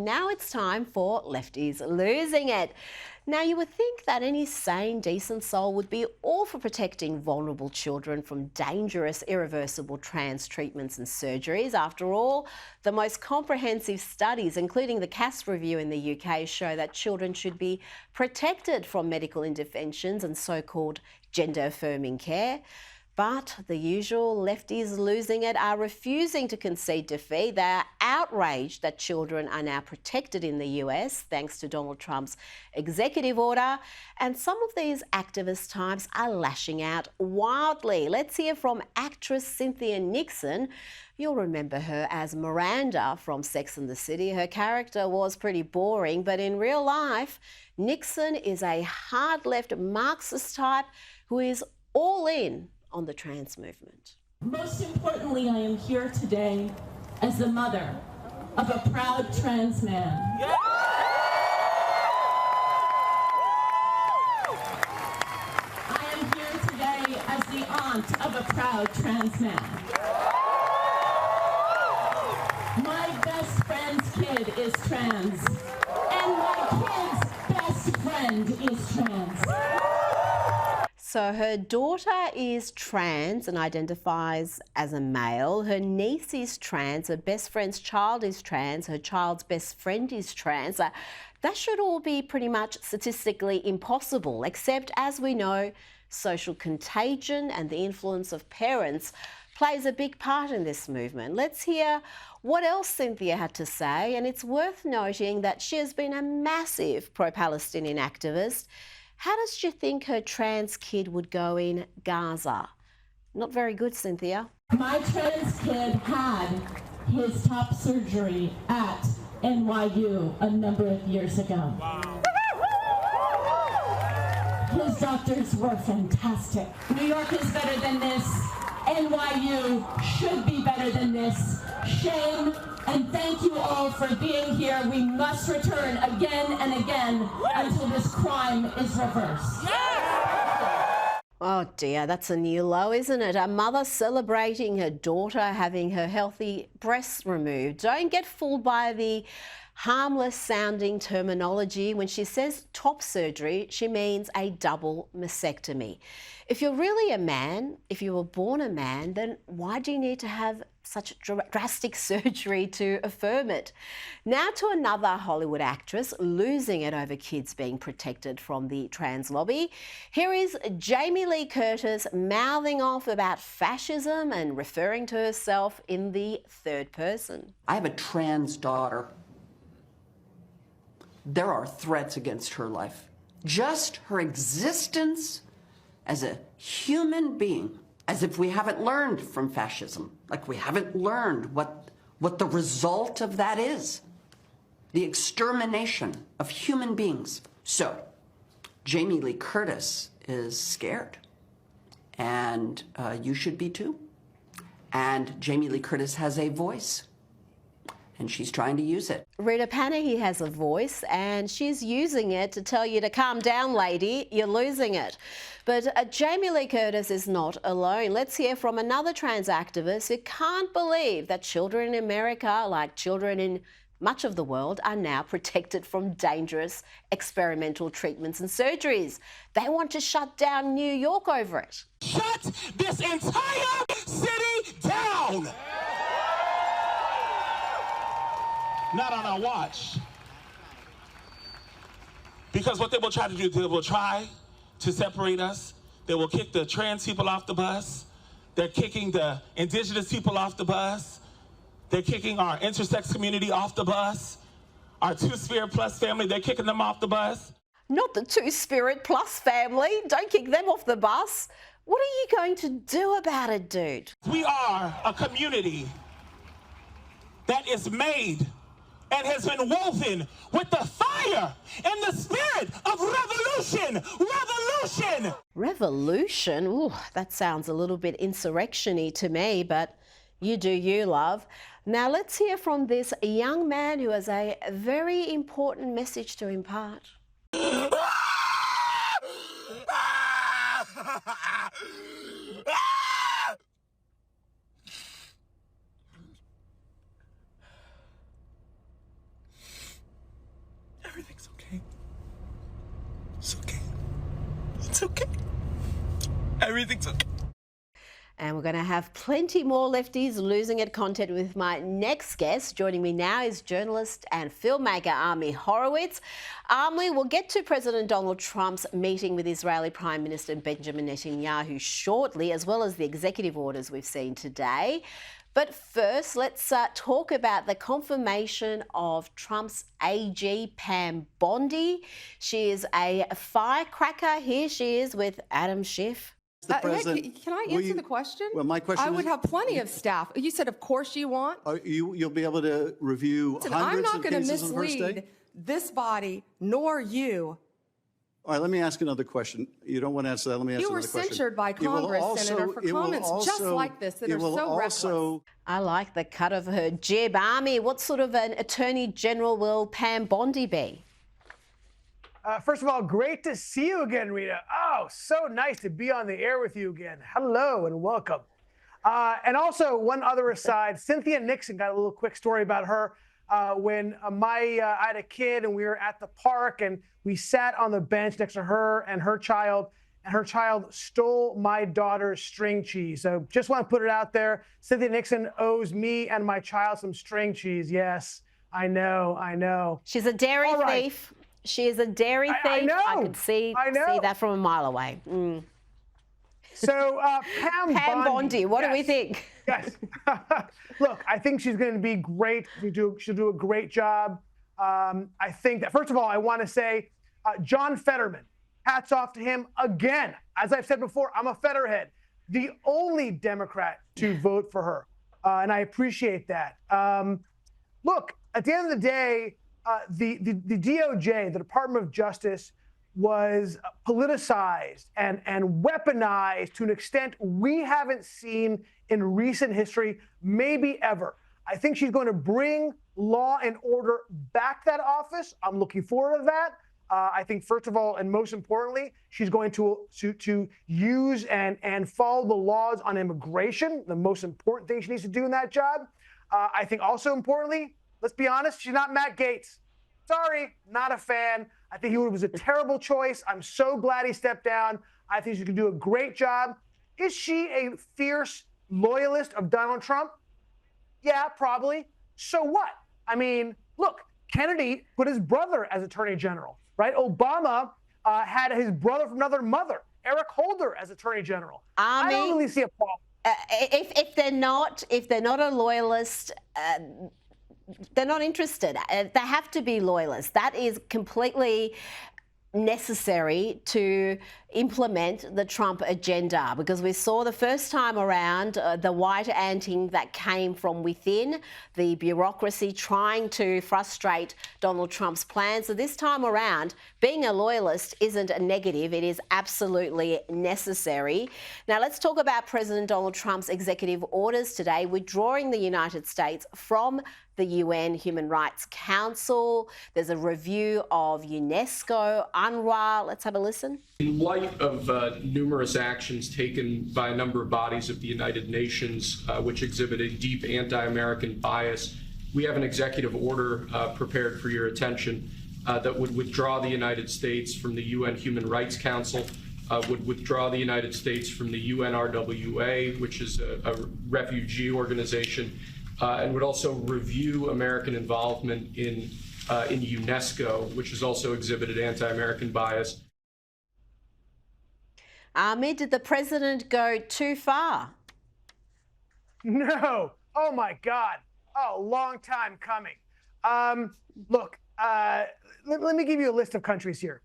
Now it's time for Lefties Losing It. Now, you would think that any sane, decent soul would be all for protecting vulnerable children from dangerous, irreversible trans treatments and surgeries. After all, the most comprehensive studies, including the CAS review in the UK, show that children should be protected from medical interventions and so-called gender-affirming care. But the usual lefties losing it are refusing to concede defeat. They are outraged that children are now protected in the US thanks to Donald Trump's executive order. And some of these activist types are lashing out wildly. Let's hear from actress Cynthia Nixon. You'll remember her as Miranda from Sex and the City. Her character was pretty boring, but in real life, Nixon is a hard-left Marxist type who is all in on the trans movement. Most importantly, I am here today as the mother of a proud trans man. Yeah. I am here today as the aunt of a proud trans man. My best friend's kid is trans, and my kid's best friend is trans. So her daughter is trans and identifies as a male. Her niece is trans. Her best friend's child is trans. Her child's best friend is trans. That should all be pretty much statistically impossible, except, as we know, social contagion and the influence of parents plays a big part in this movement. Let's hear what else Cynthia had to say, and it's worth noting that she has been a massive pro-Palestinian activist. How does she think her trans kid would go in Gaza? Not very good, Cynthia. My trans kid had his top surgery at NYU a number of years ago. Wow. His doctors were fantastic. New York is better than this. NYU should be better than this. Shame, and thank you all for being here. We must return again and again until this crime is reversed. Oh dear, that's a new low, isn't it? A mother celebrating her daughter having her healthy breasts removed. Don't get fooled by the harmless sounding terminology. When she says top surgery, she means a double mastectomy. If you're really a man, if you were born a man, then why do you need to have such drastic surgery to affirm it? Now to another Hollywood actress losing it over kids being protected from the trans lobby. Here is Jamie Lee Curtis mouthing off about fascism and referring to herself in the third person. I have a trans daughter. There are threats against her life. Just her existence as a human being, as if we haven't learned from fascism, like we haven't learned what the result of that is, the extermination of human beings. So Jamie Lee Curtis is scared, and you should be too. And Jamie Lee Curtis has a voice, and she's trying to use it. Rita Panahi has a voice, and she's using it to tell you to calm down, lady, you're losing it. But Jamie Lee Curtis is not alone. Let's hear from another trans activist who can't believe that children in America, like children in much of the world, are now protected from dangerous experimental treatments and surgeries. They want to shut down New York over it. Shut this entire city down! Not on our watch. Because what they will try to do, they will try to separate us. They will kick the trans people off the bus. They're kicking the indigenous people off the bus. They're kicking our intersex community off the bus. Our Two-Spirit Plus family, they're kicking them off the bus. Not the Two-Spirit Plus family. Don't kick them off the bus. What are you going to do about it, dude? We are a community that is made and has been woven with the fire and the spirit of revolution. Revolution! Revolution? Ooh, that sounds a little bit insurrection-y to me, but you do you, love. Now let's hear from this young man who has a very important message to impart. Everything's okay. It's okay. It's okay. Everything's okay. And we're going to have plenty more Lefties Losing It content with my next guest. Joining me now is journalist and filmmaker Ami Horowitz. Ami, we'll get to President Donald Trump's meeting with Israeli Prime Minister Benjamin Netanyahu shortly, as well as the executive orders we've seen today. But first, let's talk about the confirmation of Trump's AG, Pam Bondi. She is a firecracker. Here she is with Adam Schiff. Can I answer the question? Well, my question I would have plenty of staff. You said, of course you want. You'll be able to review Listen, hundreds I'm of not going to cases on the first mislead day? this body, nor you. All right, let me ask another question. You don't want to answer that. Let me answer You were another question. censured by Congress, Senator, for comments just like this that are so reckless. I like the cut of her jib. Ami, what sort of an Attorney General will Pam Bondi be? First of all, great to see you again, Rita. Oh, so nice to be on the air with you again. Hello and welcome. And also, one other aside, Cynthia Nixon, got a little quick story about her. When I had a kid and we were at the park and we sat on the bench next to her and her child stole my daughter's string cheese. So just want to put it out there. Cynthia Nixon owes me and my child some string cheese. Yes, I know. She's a dairy thief. She is a dairy thief. I know. I could see that from a mile away. So Pam Bondi, what do we think? Yes. Look, I think she's going to be great. She'll do a great job. I think that, first of all, I want to say John Fetterman, hats off to him again. As I've said before, I'm a Fetterhead, the only Democrat to vote for her. And I appreciate that. Look, at the end of the day, the DOJ, the Department of Justice, was politicized and weaponized to an extent we haven't seen in recent history, maybe ever. I think she's going to bring law and order back to that office. I'm looking forward to that. I think, first of all, and most importantly, she's going to use and follow the laws on immigration, the most important thing she needs to do in that job. I think also importantly, let's be honest, she's not Matt Gaetz. Sorry, not a fan. I think he was a terrible choice. I'm so glad he stepped down. I think she can do a great job. Is she a fierce loyalist of Donald Trump? Yeah, probably. So what? I mean, look, Kennedy put his brother as Attorney General, right? Obama had his brother from another mother, Eric Holder, as Attorney General. I don't really see a problem. If they're not a loyalist, they're not interested. They have to be loyalists. That is completely necessary to implement the Trump agenda, because we saw the first time around the white anting that came from within the bureaucracy trying to frustrate Donald Trump's plans. So this time around, being a loyalist isn't a negative, it is absolutely necessary. Now let's talk about President Donald Trump's executive orders today, withdrawing the United States from the UN Human Rights Council. There's a review of UNESCO, UNRWA. Let's have a listen. In light of numerous actions taken by a number of bodies of the United Nations, which exhibit a deep anti-American bias, we have an executive order prepared for your attention that would withdraw the United States from the UN Human Rights Council, would withdraw the United States from the UNRWA, which is a refugee organization, and would also review American involvement in UNESCO, which has also exhibited anti-American bias. Ahmed, did the president go too far? No. Oh, my God. Oh, long time coming. Look, let me give you a list of countries here.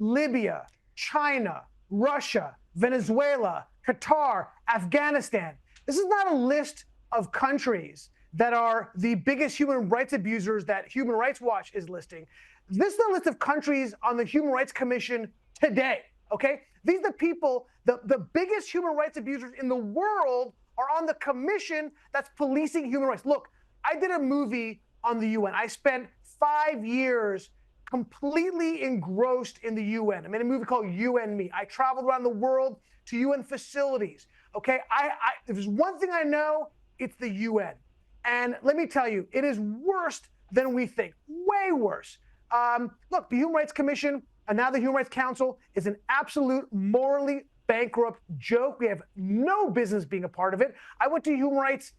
Libya, China, Russia, Venezuela, Qatar, Afghanistan. This is not a list of countries that are the biggest human rights abusers that Human Rights Watch is listing. This is a list of countries on the Human Rights Commission today, okay? These are the people, the biggest human rights abusers in the world are on the commission that's policing human rights. Look, I did a movie on the UN. I spent 5 years completely engrossed in the UN. I made a movie called You and Me. I traveled around the world to UN facilities, okay? If there's one thing I know, it's the UN. And let me tell you, it is worse than we think, way worse. Look, the Human Rights Commission and now the Human Rights Council is an absolute morally bankrupt joke. We have no business being a part of it. I went to a Human Rights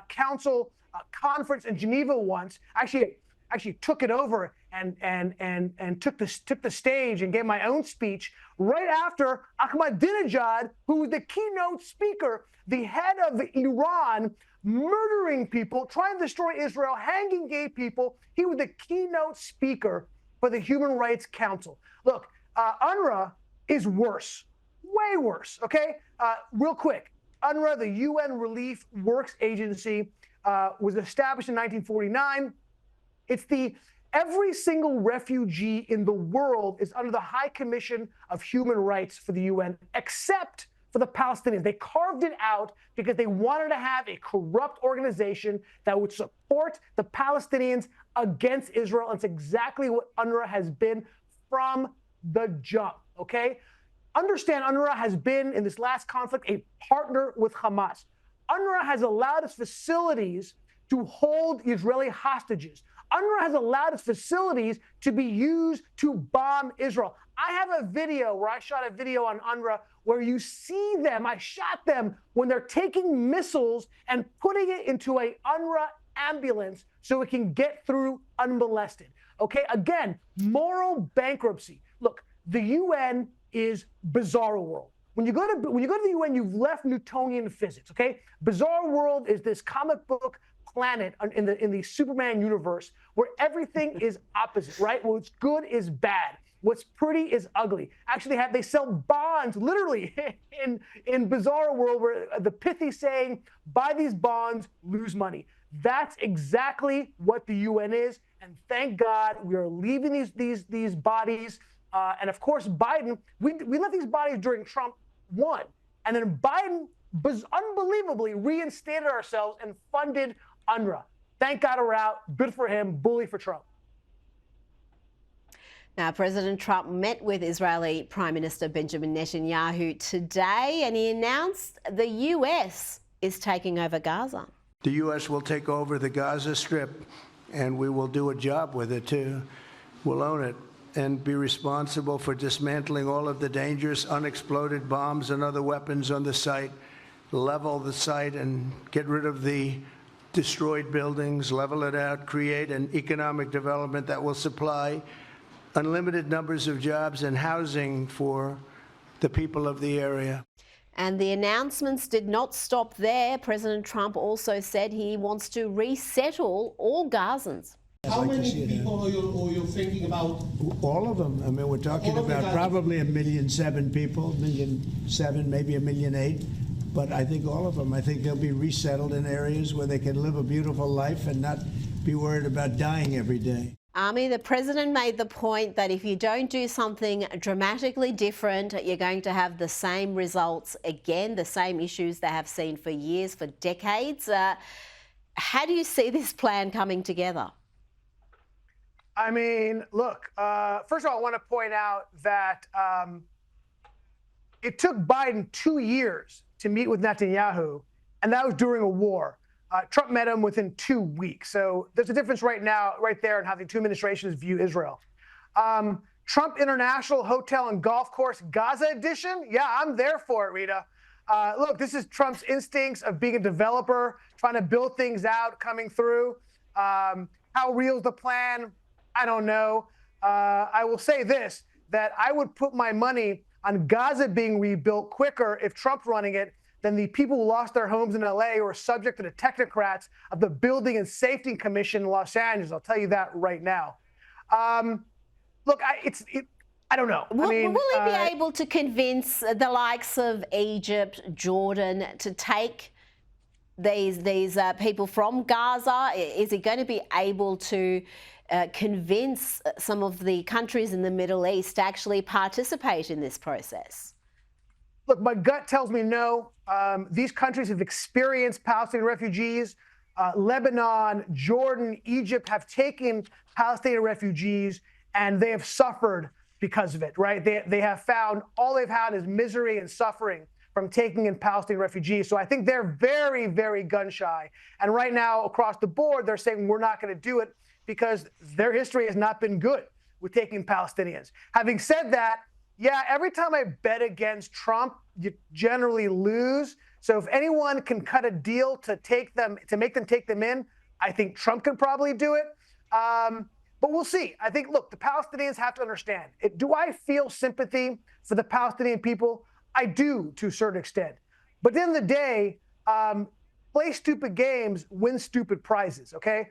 Council conference in Geneva once. Actually took it over and took the stage and gave my own speech right after Ahmadinejad, who was the keynote speaker, the head of Iran, murdering people, trying to destroy Israel, hanging gay people. He was the keynote speaker for the Human Rights Council. Look, UNRWA is worse, way worse, okay? Real quick, UNRWA, the UN Relief Works Agency, was established in 1949. It's every single refugee in the world is under the High Commission of Human Rights for the UN, except for the Palestinians. They carved it out because they wanted to have a corrupt organization that would support the Palestinians against Israel. And it's exactly what UNRWA has been from the jump, okay? Understand, UNRWA has been, in this last conflict, a partner with Hamas. UNRWA has allowed its facilities to hold Israeli hostages. UNRWA has allowed its facilities to be used to bomb Israel. I have a video where I shot a video on UNRWA where you see them, I shot them when they're taking missiles and putting it into a UNRWA ambulance so it can get through unmolested. Okay, again, moral bankruptcy. Look, the UN is bizarro world. When you go to the UN, you've left Newtonian physics, okay? Bizarre world is this comic book planet in the Superman universe where everything is opposite, right? What's good is bad. What's pretty is ugly. Actually, they sell bonds literally in bizarre world where the pithy saying, buy these bonds, lose money. That's exactly what the UN is. And thank God we are leaving these bodies. And of course, Biden, we left these bodies during Trump won. And then Biden unbelievably reinstated ourselves and funded UNRWA. Thank God we're out. Good for him. Bully for Trump. Now, President Trump met with Israeli Prime Minister Benjamin Netanyahu today, and he announced the US is taking over Gaza. The U.S. will take over the Gaza Strip, and we will do a job with it, too. We'll own it and be responsible for dismantling all of the dangerous unexploded bombs and other weapons on the site, level the site and get rid of the destroyed buildings, level it out, create an economic development that will supply unlimited numbers of jobs and housing for the people of the area. And the announcements did not stop there. President Trump also said he wants to resettle all Gazans. How many people are you thinking about? All of them. I mean, we're talking about probably 1,000,007 people, 1,000,007, maybe 1,000,008. But I think all of them. I think they'll be resettled in areas where they can live a beautiful life and not be worried about dying every day. Army, the president made the point that if you don't do something dramatically different, you're going to have the same results again, the same issues they have seen for years, for decades. How do you see this plan coming together? I mean, look, first of all, I want to point out that it took Biden 2 years to meet with Netanyahu, and that was during a war. Trump met him within 2 weeks. So there's a difference right there in how the two administrations view Israel. Trump International Hotel and Golf Course Gaza edition? Yeah, I'm there for it, Rita. Look, this is Trump's instincts of being a developer, trying to build things out, coming through. How real is the plan? I don't know. I will say this, that I would put my money on Gaza being rebuilt quicker if Trump's running it than the people who lost their homes in LA or are subject to the technocrats of the Building and Safety Commission in Los Angeles. I'll tell you that right now. Look, I don't know. Will he be able to convince the likes of Egypt, Jordan to take these people from Gaza? Is he going to be able to convince some of the countries in the Middle East to actually participate in this process? Look, my gut tells me no. These countries have experienced Palestinian refugees. Lebanon, Jordan, Egypt have taken Palestinian refugees, and they have suffered because of it, right? They have found all they've had is misery and suffering from taking in Palestinian refugees. So I think they're very, very gun shy. And right now, across the board, they're saying we're not going to do it. because their history has not been good with taking Palestinians. Having said that, yeah, every time I bet against Trump, you generally lose. So if anyone can cut a deal to make them take them in, I think Trump can probably do it. But we'll see. I think, look, the Palestinians have to understand. Do I feel sympathy for the Palestinian people? I do, to a certain extent. But at the end of the day, play stupid games, win stupid prizes, okay?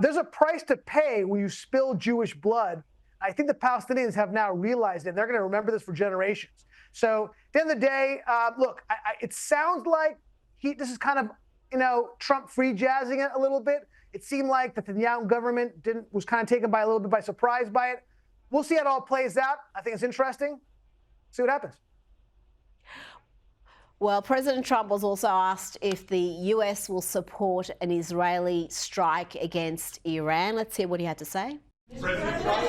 There's a price to pay when you spill Jewish blood. I think the Palestinians have now realized it. They're going to remember this for generations. So at the end of the day, look, it sounds like this is kind of, Trump free jazzing it a little bit. It seemed like the Netanyahu government was kind of taken by a little bit by surprise by it. We'll see how it all plays out. I think it's interesting. See what happens. Well, President Trump was also asked if the US will support an Israeli strike against Iran. Let's hear what he had to say. President Trump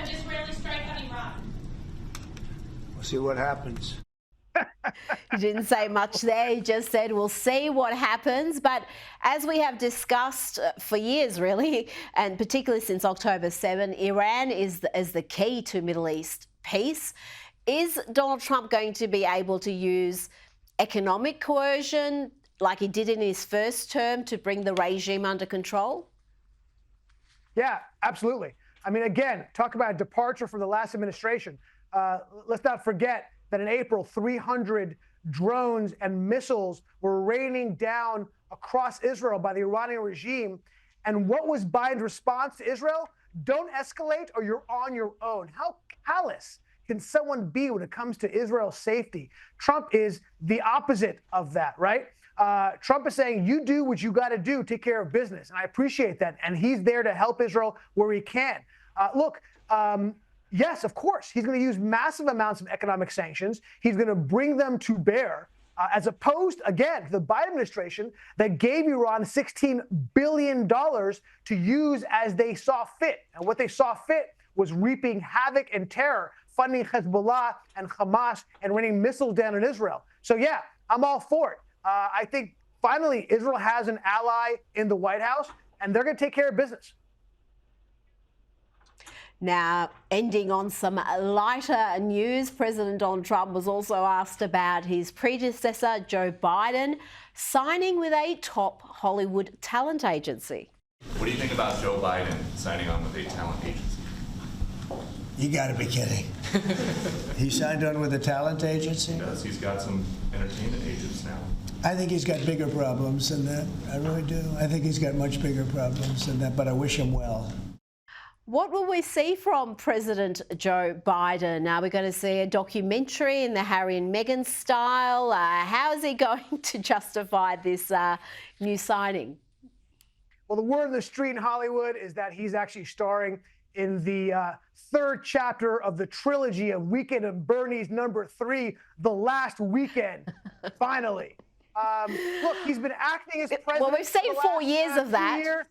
Israeli strike on Iran. We'll see what happens. He didn't say much there. He just said, we'll see what happens. But as we have discussed for years, really, and particularly since October 7, Iran is the key to Middle East peace. Is Donald Trump going to be able to use economic coercion like he did in his first term to bring the regime under control? Yeah, absolutely. I mean, again, talk about a departure from the last administration. Let's not forget that in April, 300 drones and missiles were raining down across Israel by the Iranian regime. And what was Biden's response to Israel? Don't escalate or you're on your own. How callous can someone be when it comes to Israel's safety? Trump is the opposite of that, right? Trump is saying, you do what you got to do, take care of business. And I appreciate that. And he's there to help Israel where he can. Yes, of course, he's going to use massive amounts of economic sanctions. He's going to bring them to bear, as opposed, again, to the Biden administration that gave Iran $16 billion to use as they saw fit. And what they saw fit was reaping havoc and terror, funding Hezbollah and Hamas and raining missiles down on Israel. So, yeah, I'm all for it. I think, finally, Israel has an ally in the White House, and they're going to take care of business. Now, ending on some lighter news, President Donald Trump was also asked about his predecessor, Joe Biden, signing with a top Hollywood talent agency. What do you think about Joe Biden signing on with a talent agency? You got to be kidding. He signed on with a talent agency? He does. He's got some entertainment agents now. I think he's got bigger problems than that. I really do. I think he's got much bigger problems than that, but I wish him well. What will we see from President Joe Biden? Now, we're going to see a documentary in the Harry and Meghan style. How is he going to justify this new signing? Well, the word on the street in Hollywood is that he's actually starring in the third chapter of the trilogy of Weekend at Bernie's #3, The Last Weekend, finally. Look, he's been acting as president. Well, we've seen 4 years of that.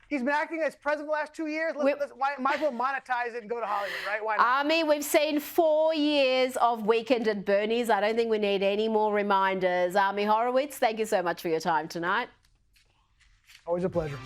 He's been acting as president the last 2 years. Might as well monetize it and go to Hollywood, right? Why not? Army, we've seen 4 years of Weekend at Bernie's. I don't think we need any more reminders. Army Horowitz, thank you so much for your time tonight. Always a pleasure.